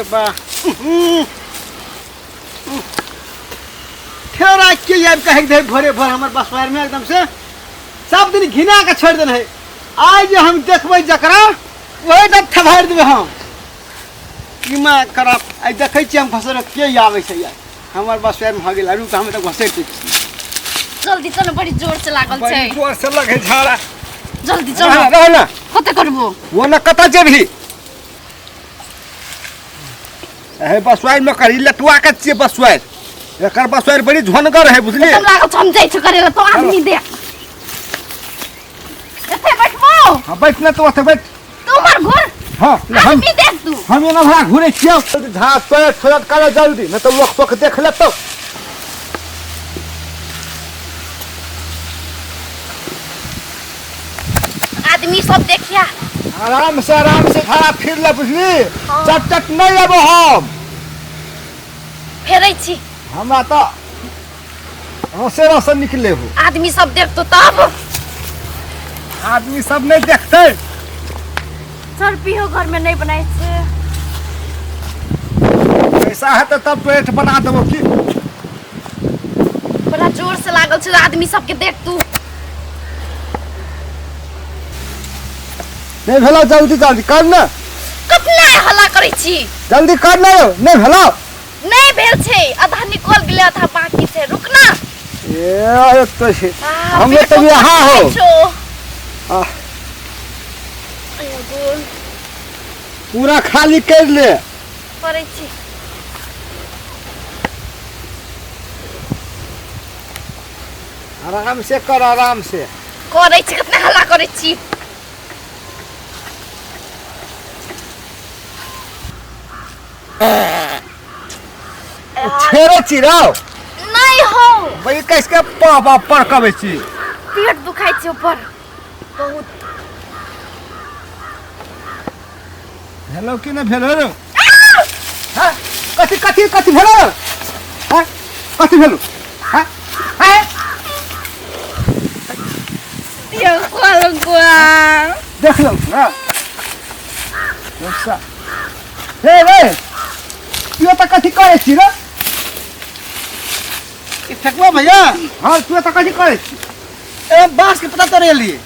अरे बा ठेरा के यार कहे दे भरे भर हमर बसवार में एकदम से सब दिन घिना के छोड़ देन है। आज हम देखबै जकरा वही तब ठभार देबे हम कि मैं खराब आई देखै छी हम फसर के आवे छै यार हमर बसवार में भ गेल रुक हम त घसैत छी। जल्दी चल बड़ी जोर से लागल छै। बड़ी जोर से लगे झाड़ा जल्दी चल रह ना कते करबो वो न कता जेबही ए बसवार में करी लटुआ के छी बसवार एकर बसवार बड़ी झनगर है बुझली तुम लागल हम जाई छ करे तो आदमी देख एते बैठबो। हां बैठ ना तो ओते बैठ तुम्हार घर हां आदमी देख तू हम एना भरा घुरे छियो झा पैर छोड़ करे जल्दी न तो लोग सोख देख ले तो आदमी सब देखिया आराम से धारा फिर ले बुझली चट नहीं लेबो हम फेरै छी हमरा तो हंसे रस निकले हो आदमी सब देख तो तब आदमी सब नहीं देखते सर पियो घर में नहीं बनाए छे ऐसा है तो तब पेट बना देबो की बड़ा जोर से लागल छे आदमी सब के देख तू नहीं भेलो जल्दी कर ना कतना हल्ला करै छी जल्दी कर ना नहीं भेलो नहीं भेल छे आधा निकल गेले आधा बाकी छे रुक ना ये तो छे हम तो यहाँ हो पूरा खाली कर ले करै छी आराम से कर आराम से करै छी कितना हल्ला करै छी छेरे चिराओ नहीं हो भाई कैसे पापा पर कबे छी पेट दुखाई छे ऊपर बहुत हेलो कि ना भेलो रे हां कथि भेलो हां कथि भेलो हां यो कोलगुआ देख लो हां अच्छा हे तू तो कथि करे छी रे ई फेकवा भैया हां तू तो कथि करे छी ए बांस के पता तोरे लिए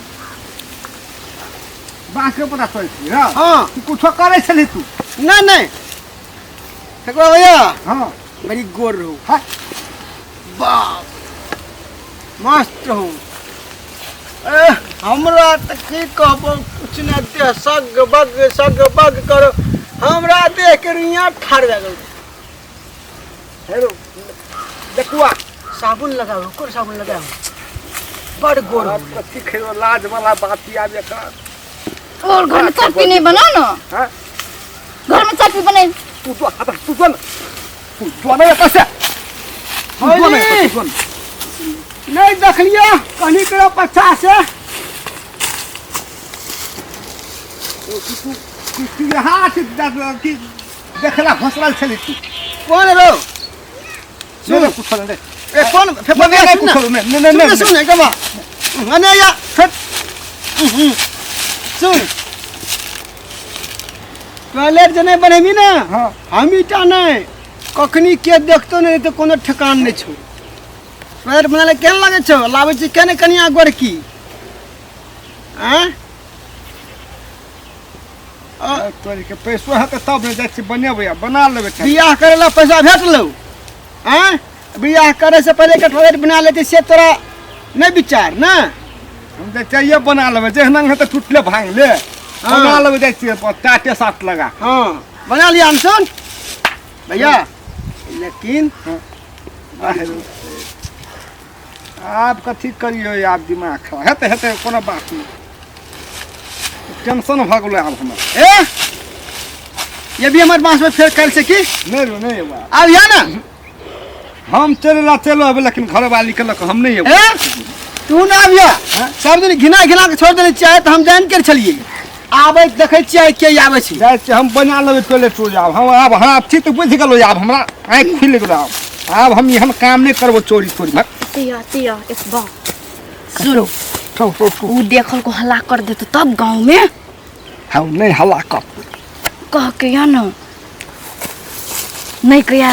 बांस के पता तोरे छी हां तू कुछ करे छली तू नहीं फेकवा भैया हां बड़ी गोर रहू हां बाप मस्त रहू हमरा त की कहबो कुछ न दे सग बग करो हमरा देख के रिया ठाड़ गल हेलो देखुआ साबुन लगाओ कोन साबुन लगाओ बड़ गोर कथि खेलो लाज वाला बात आबे कर और घर में चटनी नहीं बना ना हां घर में चटनी बने तू ना कैसे नहीं देख लिया कहीं करो 50 से तू यहाँ से देखला हंसल चली तू कौन रो सुन पूछल रे ए कौन फेफा नहीं पूछल नहीं सुन एकदम अने या सुन टॉयलेट जने बनेबी ना हम इटा नहीं कखनी के देखतो नहीं तो कोनो ठिकान नहीं छो पैर बनाले केन लागे छो लावे छी केने कनिया गोरकी हैं तोरी के पैसो है तब ने जाय छी बनेबे बना लेबे बियाह करेला पैसा भेटलो हैं बियाह करे से पहले के टॉयलेट बना लेते से तोरा नहीं विचार ना हम तो चाहिए बना लेबे जेहना है तो टूटले भांग ले बना लेबे जाय छी टाटे साथ लगा हां बना लिया हम सुन भैया लेकिन आप कथी करियो आप दिमाग खराब हेते कोनो बात नहीं टेंशन भ गेलो अब हमरा ए ये भी हमारे बांस में फेर कर से की नहीं अब या ना हम चलो अब लेकिन घर वाली के लक हम नहीं है तू ना आबिया सब दिन घिना के छोड़ देने चाहे तो हम जान कर चलिए आबे देखे छियै के आबे छी जाय छी हम बना लेबे टॉयलेट हो जाब हम अब हां छी तो बुझ गेलो आब हमरा आंख खुल गेलो अब हम एहन काम नहीं करबो चोरी भाग तिया एक बात सुनो वो देखल को हल्ला कर दे तो तब गांव में हम नहीं हल्ला कर कह के या ना नहीं कया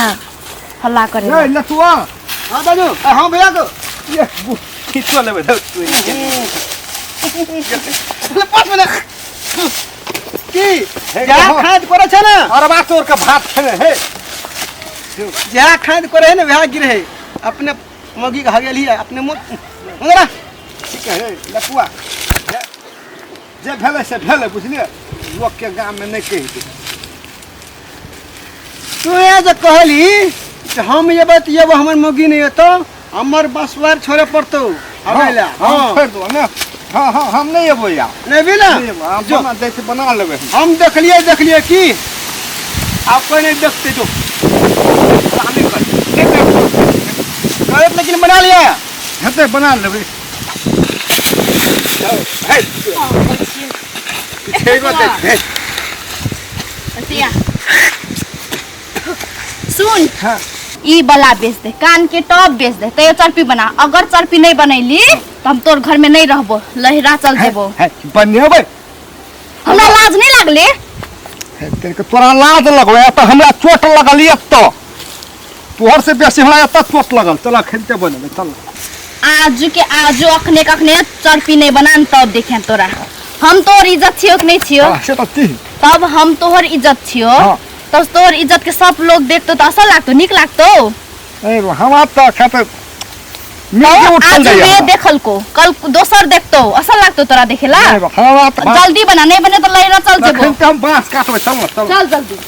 हल्ला करे ए लतुआ हां बाजू हां भैया को ये खींचवा लेबे दो तू ले पास में की जा खाद करे छ ना अरे बा तोर का भात खेले हे जा खाद करे है ना वहां गिरे है अपने मगी का हगेली है अपने मुंगरा ठीक है लतुआ जे भेले से भेले बुझलिए लोग के गांव में नहीं कहि तू ये जो कहली कि हम ये बात ये वो हमर मगी नहीं है तो हमर बसवार छोड़े पड़तो हमेला हां छोड़ दो ना हां हां हम नहीं ये बोया नहीं भी ना जो बना जैसे बना लेबे हम देख लिए की आप कोई नहीं देखते जो सामने कर लेकिन बना लिया हते बना लेबे हे ठीक है असिया सुन ई बला बेच दे कान के टॉप बेच दे तो चरपी बना अगर चरपी नहीं बनैली तो हम तोर घर में नहीं रहबो लहरा चल देबो बनेबे हमरा लाज नहीं लागले तेरे के तोरा लाज लगवे त हमरा चोट लगल एक तो तोहर से बेसी हमरा एत चोट लगल चला खेलते बनेबे चल आज अखने चरपी नहीं बनान तब देखें तोरा हम तोर इज्जत छियो कि नहीं छियो से त तब हम तोहर इज्जत छियो तो तोहर इज्जत के सब लोग देखतो तो असल लागतो निक लागतो ए हमरा त खाते मिल उठल जाय आज देखल को कल दोसर देखतो असल लागतो तोरा देखेला हमरा त जल्दी बना नहीं बने तो लैरा चल जेबो हम बांस काटबे चल चल जल्दी